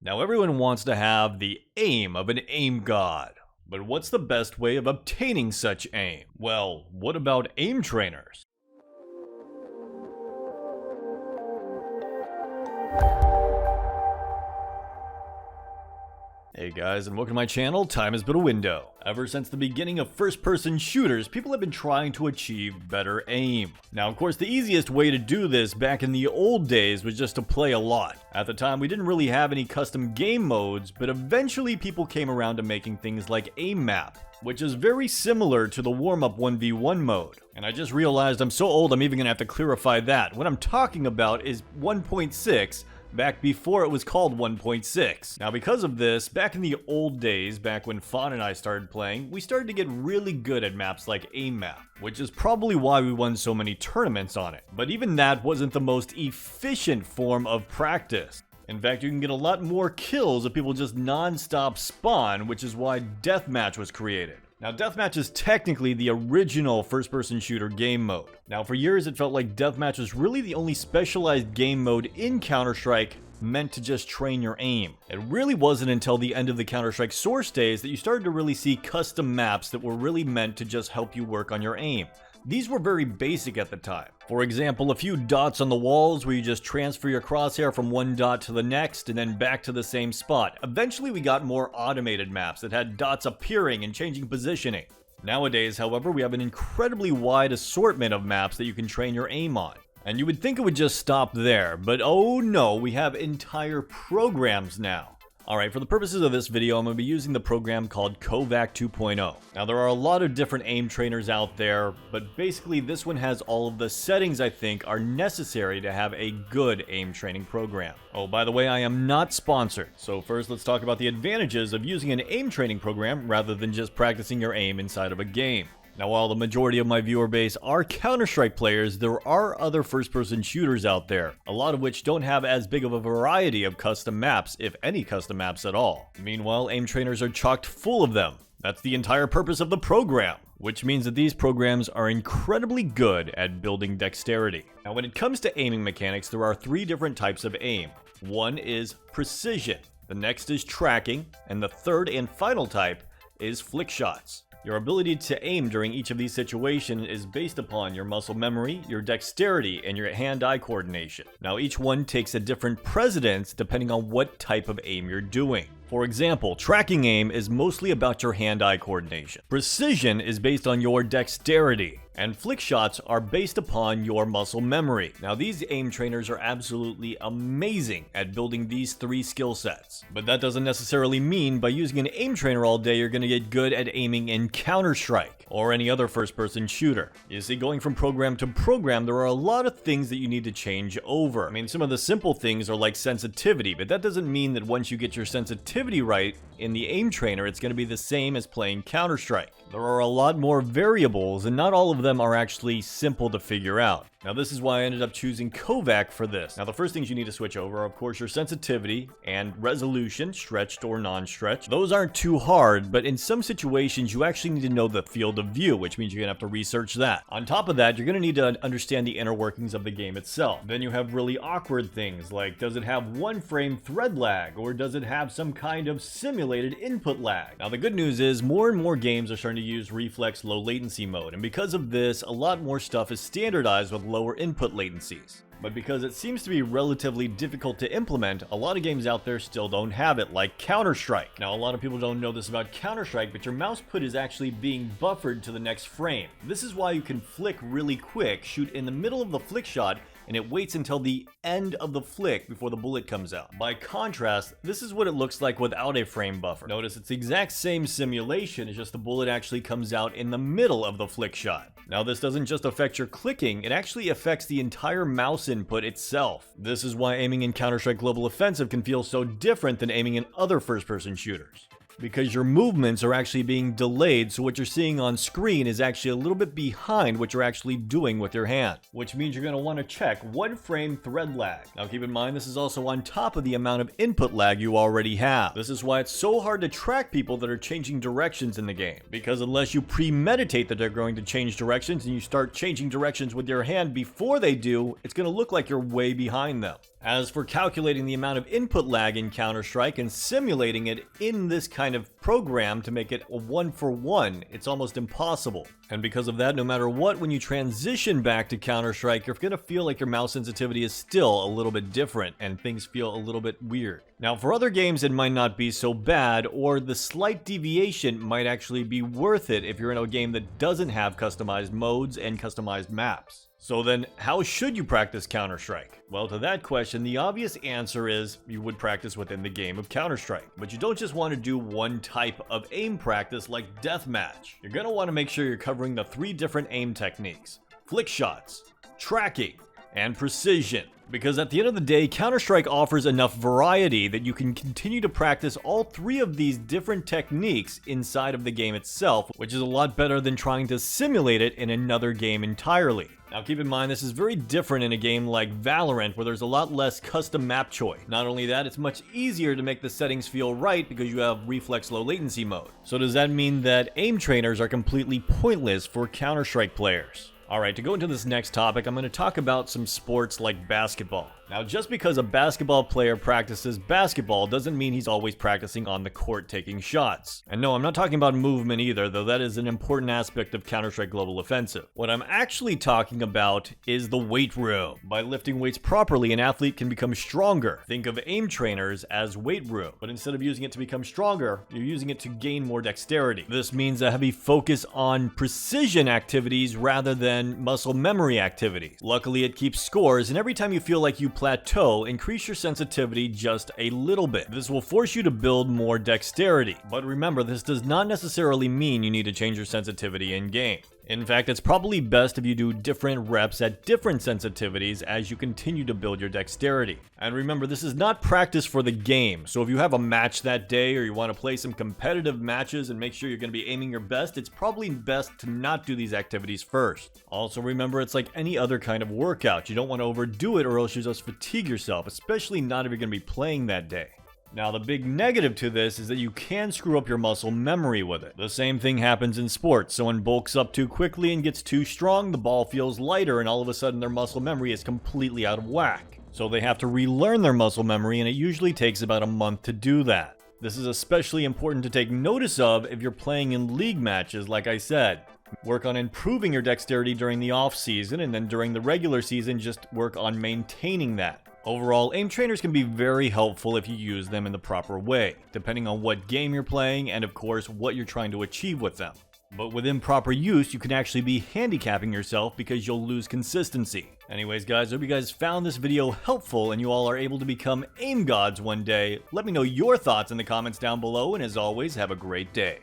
Now everyone wants to have the aim of an aim god. But what's the best way of obtaining such aim? Well, what about aim trainers? Hey guys, and welcome to my channel, Time Has Been a Window. Ever since the beginning of first-person shooters, people have been trying to achieve better aim. Now, of course, the easiest way to do this back in the old days was just to play a lot. At the time, we didn't really have any custom game modes, but eventually people came around to making things like aim map, which is very similar to the warm-up 1v1 mode. And I just realized I'm so old I'm even gonna have to clarify that. What I'm talking about is 1.6, back before it was called 1.6. Now because of this, back in the old days, back when Fawn and I started playing, we started to get really good at maps like aim map, which is probably why we won so many tournaments on it. But even that wasn't the most efficient form of practice. In fact, you can get a lot more kills if people just non-stop spawn, which is why Deathmatch was created. Now, Deathmatch is technically the original first-person shooter game mode. Now, for years it felt like Deathmatch was really the only specialized game mode in Counter-Strike meant to just train your aim. It really wasn't until the end of the Counter-Strike Source days that you started to really see custom maps that were really meant to just help you work on your aim. These were very basic at the time. For example, a few dots on the walls where you just transfer your crosshair from one dot to the next and then back to the same spot. Eventually we got more automated maps that had dots appearing and changing positioning. Nowadays, however, we have an incredibly wide assortment of maps that you can train your aim on. And you would think it would just stop there, but oh no, we have entire programs now. Alright, for the purposes of this video, I'm going to be using the program called Kovac 2.0. Now, there are a lot of different aim trainers out there, but basically this one has all of the settings I think are necessary to have a good aim training program. Oh, by the way, I am not sponsored. So first, let's talk about the advantages of using an aim training program rather than just practicing your aim inside of a game. Now, while the majority of my viewer base are Counter-Strike players, there are other first-person shooters out there, a lot of which don't have as big of a variety of custom maps, if any custom maps at all. Meanwhile, aim trainers are chocked full of them. That's the entire purpose of the program, which means that these programs are incredibly good at building dexterity. Now, when it comes to aiming mechanics, there are three different types of aim. One is precision, the next is tracking, and the third and final type is flick shots. Your ability to aim during each of these situations is based upon your muscle memory, your dexterity, and your hand-eye coordination. Now, each one takes a different precedence depending on what type of aim you're doing. For example, tracking aim is mostly about your hand-eye coordination. Precision is based on your dexterity, and flick shots are based upon your muscle memory. Now, these aim trainers are absolutely amazing at building these three skill sets. But that doesn't necessarily mean by using an aim trainer all day, you're going to get good at aiming in Counter-Strike or any other first-person shooter. You see, going from program to program, there are a lot of things that you need to change over. I mean, some of the simple things are like sensitivity, but that doesn't mean that once you get your sensitivity right in the aim trainer, it's going to be the same as playing Counter-Strike. There are a lot more variables, and not all of them are actually simple to figure out. Now, this is why I ended up choosing Kovac for this. Now, the first things you need to switch over are, of course, your sensitivity and resolution, stretched or non-stretched. Those aren't too hard, but in some situations, you actually need to know the field of view, which means you're going to have to research that. On top of that, you're going to need to understand the inner workings of the game itself. Then you have really awkward things, like does it have one frame thread lag, or does it have some kind of simulated input lag? Now, the good news is more and more games are starting to use reflex low latency mode, and because of this, a lot more stuff is standardized with lower input latencies. But because it seems to be relatively difficult to implement, a lot of games out there still don't have it, like Counter-Strike. Now, a lot of people don't know this about Counter-Strike, but your mouse put is actually being buffered to the next frame. This is why you can flick really quick, shoot in the middle of the flick shot, and it waits until the end of the flick before the bullet comes out. By contrast, this is what it looks like without a frame buffer. Notice it's the exact same simulation, it's just the bullet actually comes out in the middle of the flick shot. Now, this doesn't just affect your clicking, it actually affects the entire mouse input itself. This is why aiming in Counter-Strike Global Offensive can feel so different than aiming in other first-person shooters. because your movements are actually being delayed, so what you're seeing on screen is actually a little bit behind what you're actually doing with your hand, which means you're going to want to check one frame thread lag. Now keep in mind, this is also on top of the amount of input lag you already have. This is why it's so hard to track people that are changing directions in the game, because unless you premeditate that they're going to change directions and you start changing directions with your hand before they do, it's going to look like you're way behind them. As for calculating the amount of input lag in Counter-Strike and simulating it in this kind of program to make it a one-for-one, it's almost impossible. And because of that, no matter what, when you transition back to Counter-Strike, you're gonna feel like your mouse sensitivity is still a little bit different and things feel a little bit weird. Now, for other games, it might not be so bad, or the slight deviation might actually be worth it if you're in a game that doesn't have customized modes and customized maps. So then, how should you practice Counter-Strike? Well, to that question, the obvious answer is you would practice within the game of Counter-Strike. But you don't just want to do one type of aim practice like deathmatch. You're going to want to make sure you're covering the 3 different aim techniques: flick shots, tracking, and precision. Because at the end of the day, Counter-Strike offers enough variety that you can continue to practice all 3 of these different techniques inside of the game itself, which is a lot better than trying to simulate it in another game entirely. Now keep in mind, this is very different in a game like Valorant, where there's a lot less custom map choice. Not only that, it's much easier to make the settings feel right because you have reflex low latency mode. So does that mean that aim trainers are completely pointless for Counter-Strike players? Alright, to go into this next topic, I'm going to talk about some sports like basketball. Now, just because a basketball player practices basketball doesn't mean he's always practicing on the court taking shots. And no, I'm not talking about movement either, though that is an important aspect of Counter-Strike Global Offensive. What I'm actually talking about is the weight room. By lifting weights properly, an athlete can become stronger. Think of aim trainers as weight room, but instead of using it to become stronger, you're using it to gain more dexterity. This means a heavy focus on precision activities rather than muscle memory activities. Luckily, it keeps scores, and every time you feel like you plateau, increase your sensitivity just a little bit. This will force you to build more dexterity. But remember, this does not necessarily mean you need to change your sensitivity in game. In fact, it's probably best if you do different reps at different sensitivities as you continue to build your dexterity. And remember, this is not practice for the game, so if you have a match that day or you want to play some competitive matches and make sure you're going to be aiming your best, it's probably best to not do these activities first. Also remember, it's like any other kind of workout. You don't want to overdo it or else you just fatigue yourself, especially not if you're going to be playing that day. Now, the big negative to this is that you can screw up your muscle memory with it. The same thing happens in sports. Someone bulks up too quickly and gets too strong, the ball feels lighter, and all of a sudden their muscle memory is completely out of whack. So they have to relearn their muscle memory, and it usually takes about a month to do that. This is especially important to take notice of if you're playing in league matches, like I said. Work on improving your dexterity during the off season, and then during the regular season, just work on maintaining that. Overall, aim trainers can be very helpful if you use them in the proper way, depending on what game you're playing and of course what you're trying to achieve with them. But with improper use, you can actually be handicapping yourself because you'll lose consistency. Anyways guys, I hope you guys found this video helpful and you all are able to become aim gods one day. Let me know your thoughts in the comments down below, and as always, have a great day.